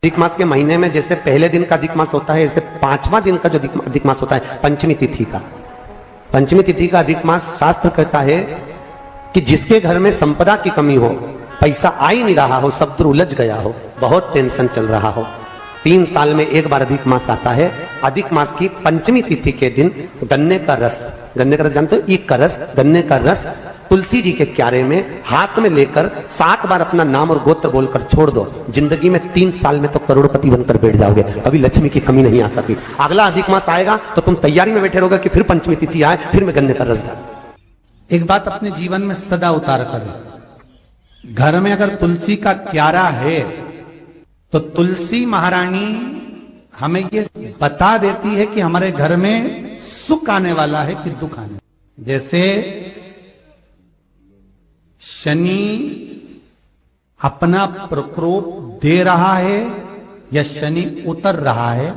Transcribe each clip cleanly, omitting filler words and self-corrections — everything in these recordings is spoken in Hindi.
अधिक मास के महीने में जैसे पहले दिन का अधिक मास होता है, ऐसे 5वां दिन का जो अधिक मास होता है पंचमी तिथि का, पंचमी तिथि का अधिक मास शास्त्र कहता है कि जिसके घर में संपदा की कमी हो, पैसा आ ही नहीं रहा हो, सब दूर उलझ गया हो, बहुत टेंशन चल रहा हो, 3 साल में एक बार अधिक मास आता है। अधिक मास की पंचमी तिथि के दिन गन्ने का रस जानते हो, ईख का रस, गन्ने का रस तुलसी जी के क्यारे में हाथ में लेकर 7 बार अपना नाम और गोत्र बोलकर छोड़ दो, जिंदगी में 3 साल में तो करोड़पति बनकर बैठ जाओगे, कभी लक्ष्मी की कमी नहीं आ सकती। अगला अधिक मास आएगा तो तुम तैयारी में बैठे रहोगे कि फिर पंचमी तिथि आए, फिर मैं गन्ने का रस डाल। एक बात अपने जीवन में सदा उतार करें, घर में अगर तुलसी का क्यारा है तो तुलसी महारानी हमें ये बता देती है कि हमारे घर में सुख आने वाला है कि दुख आने। जैसे शनि अपना प्रकोप दे रहा है या शनि उतर रहा है,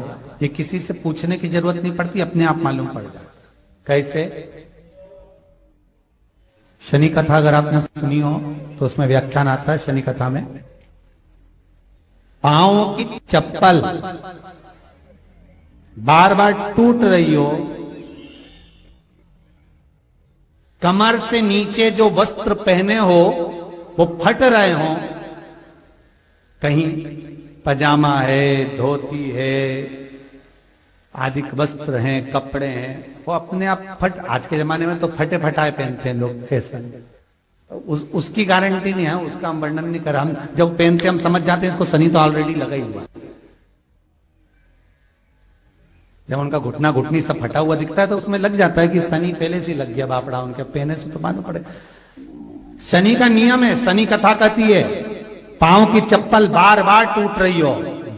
ये किसी से पूछने की जरूरत नहीं पड़ती, अपने आप मालूम पड़ जाता। कैसे? शनि कथा अगर आपने सुनी हो तो उसमें व्याख्यान आता है शनि कथा में, पांव की चप्पल बार बार टूट रही हो, कमर से नीचे जो वस्त्र पहने हो वो फट रहे हो, कहीं पजामा है, धोती है, आदि वस्त्र हैं, कपड़े हैं, वो अपने आप फट। आज के जमाने में तो फटे फटाए पहनते हैं लोग, फैशन, उसकी गारंटी नहीं है, उसका हम वर्णन नहीं कर। हम जब पहनते हम समझ जाते हैं इसको शनि तो ऑलरेडी लगा ही हुआ। जब उनका घुटना घुटनी सब फटा हुआ दिखता है तो उसमें लग जाता है कि शनि पहले से लग गया बापड़ा, उनके पहने से तो मालूम पड़े। शनि का नियम है, शनि कथा कहती है पांव की चप्पल बार बार टूट रही हो,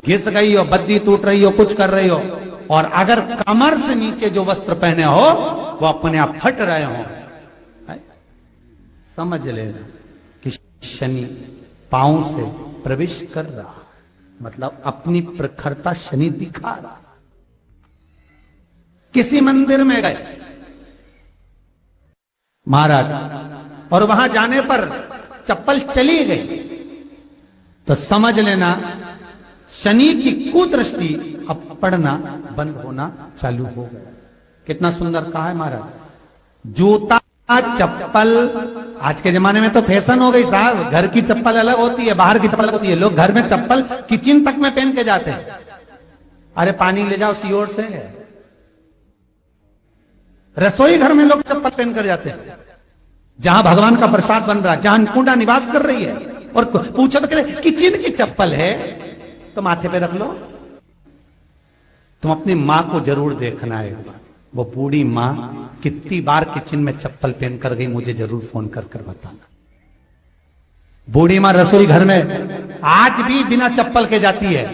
घिस गई हो, बद्दी टूट रही हो, कुछ कर रही हो, और अगर कमर से नीचे जो वस्त्र पहने हो वो अपने आप फट रहे हो, समझ लेना कि शनि पांव से प्रवेश कर रहा, मतलब अपनी प्रखरता शनि दिखा रहा। किसी मंदिर में गए महाराज और वहां जाने पर चप्पल चली गई तो समझ लेना शनि की कुदृष्टि अब पड़ना बंद होना चालू हो गया। कितना सुंदर कहा है महाराज। जूता चप्पल आज के जमाने में तो फैशन हो गई साहब, घर की चप्पल अलग होती है, बाहर की चप्पल अलग होती है। लोग घर में चप्पल किचन तक में पहन के जाते हैं। अरे पानी ले जाओ सीओर से, रसोई घर में लोग चप्पल पहन कर जाते हैं, जहां भगवान का प्रसाद बन रहा है, जहां अन्नपूर्णा निवास कर रही है, और पूछो तो कह किचन की चप्पल है तो माथे पे रख लो। तुम अपनी मां को जरूर देखना है एक बार, वो बूढ़ी मां कितनी बार किचन में चप्पल पहन कर गई, मुझे जरूर फोन कर कर बताना। बूढ़ी मां रसोई घर में आज भी बिना चप्पल के जाती है,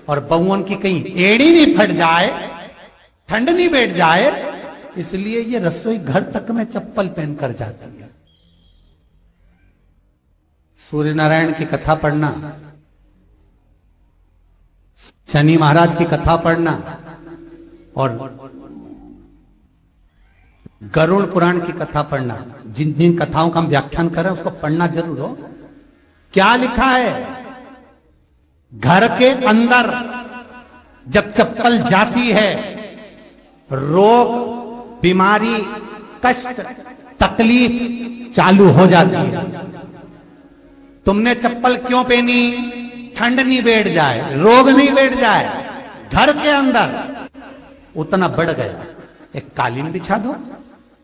और बहुओं की कहीं एड़ी नहीं फट जाए, ठंड नहीं बैठ जाए, इसलिए ये रसोई घर तक में चप्पल पहनकर जाती है। सूर्य नारायण की कथा पढ़ना, शनि महाराज की कथा पढ़ना, और गरुड़ पुराण की कथा पढ़ना, जिन जिन कथाओं का हम व्याख्यान कर रहे हैं उसको पढ़ना जरूर हो। क्या लिखा है? घर के अंदर जब चप्पल जाती है, रोग, बीमारी, कष्ट, तकलीफ चालू हो जाती है। तुमने चप्पल क्यों पहनी? ठंड नहीं बैठ जाए, रोग नहीं बैठ जाए। घर के अंदर उतना बढ़ गया, एक कालीन बिछा दो,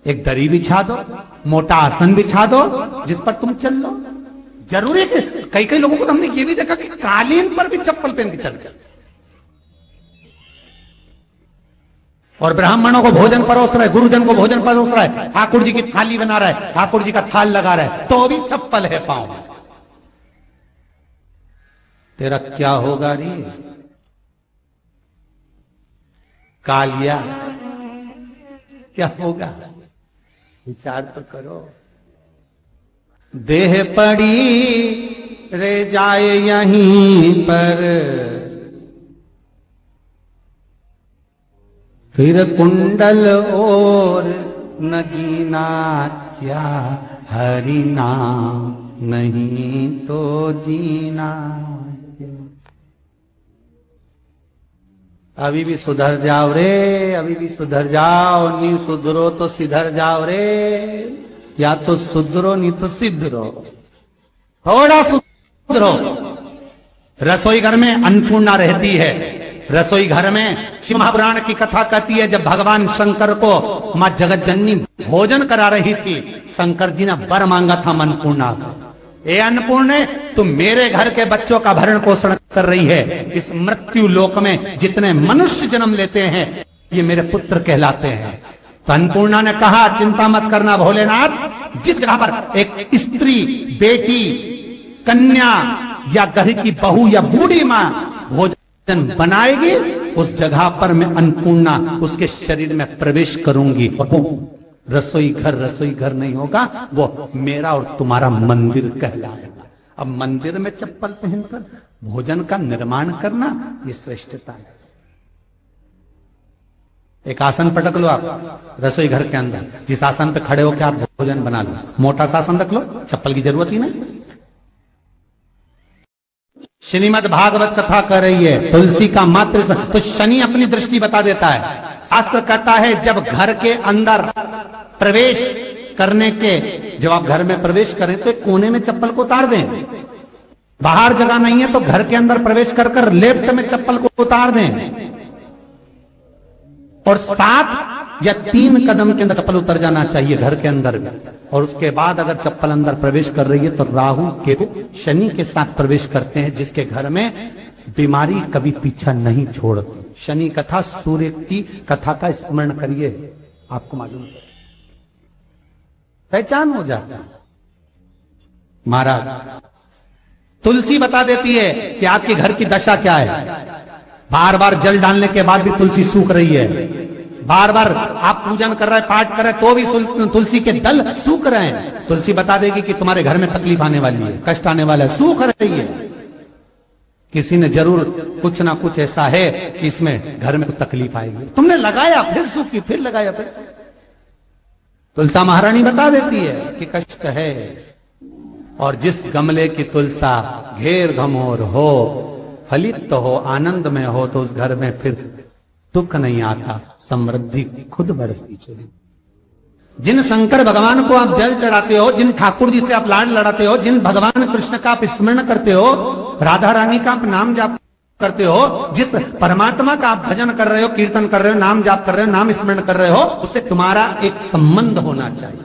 एक दरी बिछा दो, मोटा आसन बिछा दो, जिस पर तुम चल लो। जरूरी है कि कई कई लोगों को तो हमने ये भी देखा कि कालीन पर भी चप्पल पहन के चल। और ब्राह्मणों को भोजन परोस रहा है, गुरुजन को भोजन परोस रहा है, ठाकुर जी की थाली बना रहा है, ठाकुर जी का थाल लगा रहा है, तो भी चप्पल है पांव में। तेरा क्या होगा रे कालिया, क्या होगा? विचार तो करो। देह पड़ी रे जाए यहीं पर, फिर कुंडल और नगीना, क्या हरि नाम नहीं तो जीना। अभी भी सुधर जाओ रे, अभी भी सुधर जाओ, नहीं सुधरो तो सिधर जाओ रे, या तो सुधरो नहीं तो सिद्धरो, थोड़ा सुधरो। रसोई घर में अन्नपूर्णा रहती है। रसोई घर में शिव महापुराण की कथा कहती है, जब भगवान शंकर को मां जगत जननी भोजन करा रही थी, शंकर जी ने वर मांगा था अन्नपूर्णा का, ए अन्नपूर्णे, तुम मेरे घर के बच्चों का भरण पोषण कर रही है। इस मृत्यु लोक में जितने मनुष्य जन्म लेते हैं ये मेरे पुत्र कहलाते हैं। तो अन्नपूर्णा ने कहा, चिंता मत करना भोलेनाथ, जिस जगह पर एक स्त्री, बेटी, कन्या या घर की बहू या बूढ़ी मां भोजन बनाएगी, उस जगह पर मैं अन्नपूर्णा उसके शरीर में प्रवेश करूंगी। रसोई घर नहीं होगा, वो मेरा और तुम्हारा मंदिर कहलाएगा। अब मंदिर में चप्पल पहनकर भोजन का निर्माण करना, ये श्रेष्ठता है। एक आसन पटक लो आप रसोई घर के अंदर, जिस आसन पे खड़े होकर आप भोजन बना लो, मोटा सा आसन रख लो, चप्पल की जरूरत ही नहीं। श्रीमद् भागवत कथा कर रही है, तुलसी का मात्र, तो शनि अपनी दृष्टि बता देता है। शास्त्र कहता है जब घर के अंदर प्रवेश करने के, जब आप घर में प्रवेश करें तो एक कोने में चप्पल को उतार दें। बाहर जगह नहीं है तो घर के अंदर प्रवेश कर कर लेफ्ट में चप्पल को उतार दें, और 7 या 3 कदम के अंदर चप्पल उतर जाना चाहिए घर के अंदर में। और उसके बाद अगर चप्पल अंदर प्रवेश कर रही है तो राहु केतु शनि के साथ प्रवेश करते हैं, जिसके घर में बीमारी कभी पीछा नहीं छोड़ती। शनि कथा, सूर्य की कथा का स्मरण करिए, आपको मालूम है, पहचान हो जाता है। महाराज तुलसी बता देती है कि आपके घर की दशा क्या है। बार बार जल डालने के बाद भी तुलसी सूख रही है, बार बार आप पूजन कर रहे हैं, पाठ कर रहे हैं, तो भी तुलसी के दल सूख रहे हैं। तुलसी बता देगी कि तुम्हारे घर में तकलीफ आने वाली है, कष्ट आने वाला है, सूख रही है। किसी ने जरूर कुछ ना कुछ ऐसा है कि इसमें घर में कुछ तकलीफ आएगी, तुमने लगाया फिर सूखी, फिर लगाया फिर। तुलसा महारानी बता देती है कि कष्ट है। और जिस गमले की तुलसा घेर घमोर हो, फलित तो हो, आनंद में हो, तो उस घर में फिर दुख नहीं आता, समृद्धि खुद बढ़ती चली। जिन शंकर भगवान को आप जल चढ़ाते हो, जिन ठाकुर जी से आप लाड लड़ाते हो, जिन भगवान कृष्ण का आप स्मरण करते हो, राधा रानी का आप नाम जाप करते हो, जिस परमात्मा का आप भजन कर रहे हो, कीर्तन कर रहे हो, नाम जाप कर रहे हो, नाम स्मरण कर रहे हो, उससे तुम्हारा एक संबंध होना चाहिए,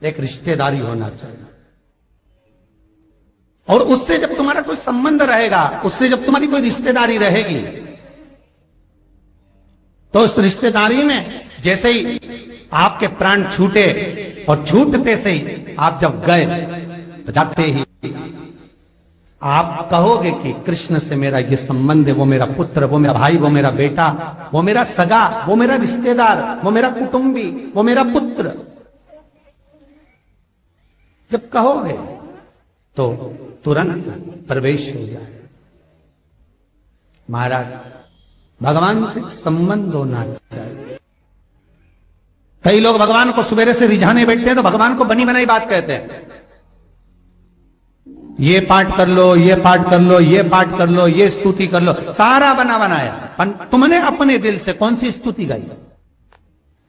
एक रिश्तेदारी होना चाहिए। और उससे जब तुम्हारा कोई संबंध रहेगा, उससे जब तुम्हारी कोई रिश्तेदारी रहेगी, तो उस रिश्तेदारी में जैसे ही आपके प्राण छूटे, और छूटते से ही आप जब गए, तो जाते ही आप कहोगे कि कृष्ण से मेरा ये संबंध है, वो मेरा पुत्र, वो मेरा भाई, वो मेरा बेटा, वो मेरा सगा, वो मेरा रिश्तेदार, वो मेरा कुटुंबी, वो मेरा पुत्र। जब कहोगे तो तुरंत प्रवेश हो जाए। महाराज भगवान से संबंध होना चाहिए। कई लोग भगवान को सवेरे से रिझाने बैठते हैं तो भगवान को बनी बनाई बात कहते हैं, ये पाठ कर लो, ये पाठ कर लो, ये पाठ कर लो, ये स्तुति कर लो, सारा बना बनाया। तुमने अपने दिल से कौन सी स्तुति गाई?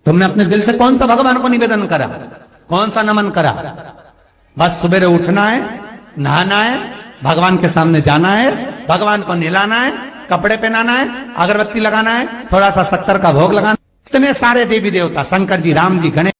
तुमने अपने दिल से कौन सा भगवान को निवेदन करा, कौन सा नमन करा? बस सवेरे उठना है, नहाना है, भगवान के सामने जाना है, भगवान को नहलाना है, कपड़े पहनाना है, अगरबत्ती लगाना है, थोड़ा सा शक्कर का भोग लगाना। इतने सारे देवी देवता, शंकर जी, राम जी, गणेश